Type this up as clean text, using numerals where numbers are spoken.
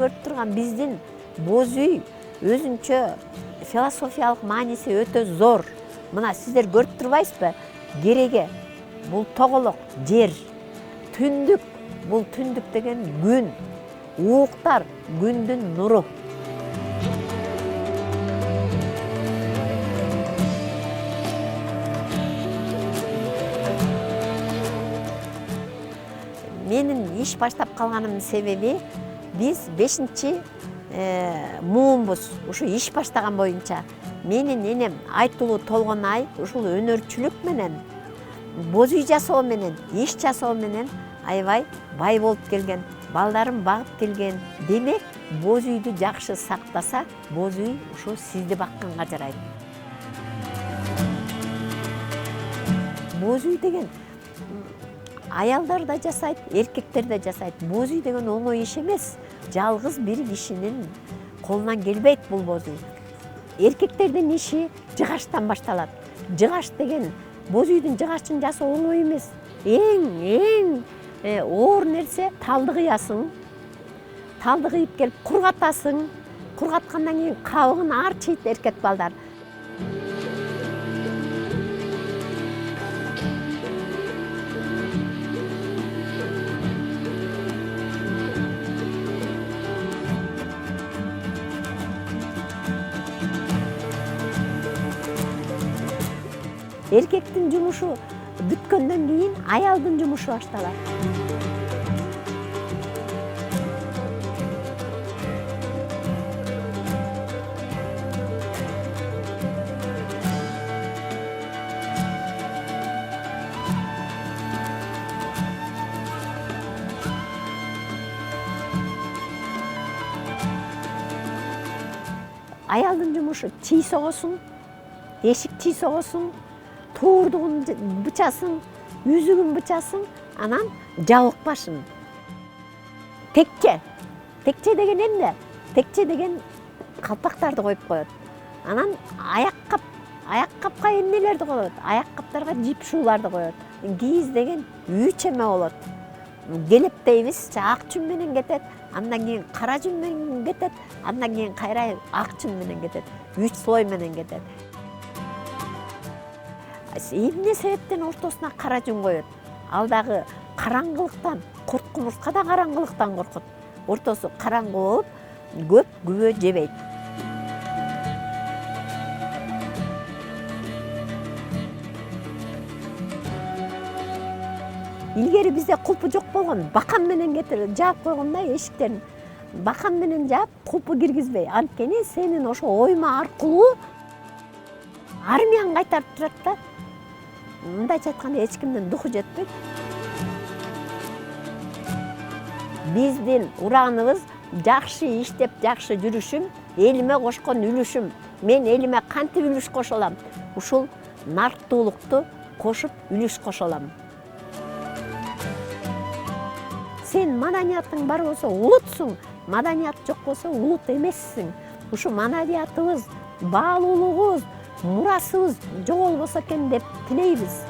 көрүп турган биздин боз үй өзүнчө философиялык мааниси өтө зор. Мына сиздер көрүп турбайсызбы? Кереге бул тоголок жер, түндүк бул түндүк деген күн, ууктар күндүн нуру. Менин иш баштап калганымдын себеби биз 5-чи муунбуз. Ушу иш баштаган боюнча менин энем Айтулуу Толгонай ушул өнөрчүлүк менен, боз үй жасоо менен, иш жасоо менен аябай бай болуп келген, балдарын багып келген. Демек, боз үйдү жакшы сактаса, боз үй ушу сизди бакканга жарайт. Боз үй деген аялдар да жасайт, эркектер да жасайт. Боз үй деген оңой иш эмес. Жалгыз бир кишинин колунан келбейт бул боз үй. Эркектердин иши жыгачтан башталат. Жыгач деген боз үйдүн жыгачын жасоо оңой эмес. Эң оор нерсе талды кыясың. Талды кыйып келип кургатасың. Кургаткандан кийин кабыгын арчыйт эркек балдар. Эркектин жумушу бүткөндөн кийин аялдын жумушу башталат. Аялдын жумушу чий согосуң, эшик чий согосуң, туурдугун бычасың, үзүгүн бычасың, анан жабыкпашың. Текче. Текче деген эмне? Текче деген калпактарды коюп коет. Анан аяк-капка эмнелерди коет? Аяк-каптарга жипшууларды коет. Кийиз деген 3 эме болот. Келеп дейбиз, ак жүн менен кетет, андан кийин кара жүн менен кетет, андан кийин кайра ак жүн менен кетет. 3 слой менен кетет. Эмне себептен ортосуна кара жүн коет? Ал дагы караңгылыктан, курт кумурска да караңгылыктан коркот. Ортосу караңгы болуп, көп күбө жебейт. Илгери бизде кулпу жок болгон, бакан менен жаап койгон да эшиктерин. Бакан менен жаап, кулпу киргизбей. Анткени сенин ошо ойма аркылуу армияң кайтарып турат да. Мындайча айтканда эч кимдин духу жетпейт. Биздин урааныбыз жакшы иштеп, жакшы жүрүшүм, элиме кошкон үлүшүм. Мен элиме кантип үлүш кошолам? Ушул нарттуулукту кошуп үлүш кошолам. Сен маданиятың бар болсо улутсуң, маданият жок болсо улут эмессиң. Ушу маданиятыбыз, баалуулугубуз, мурасыбыз жоголбосо экен деп тилейбиз.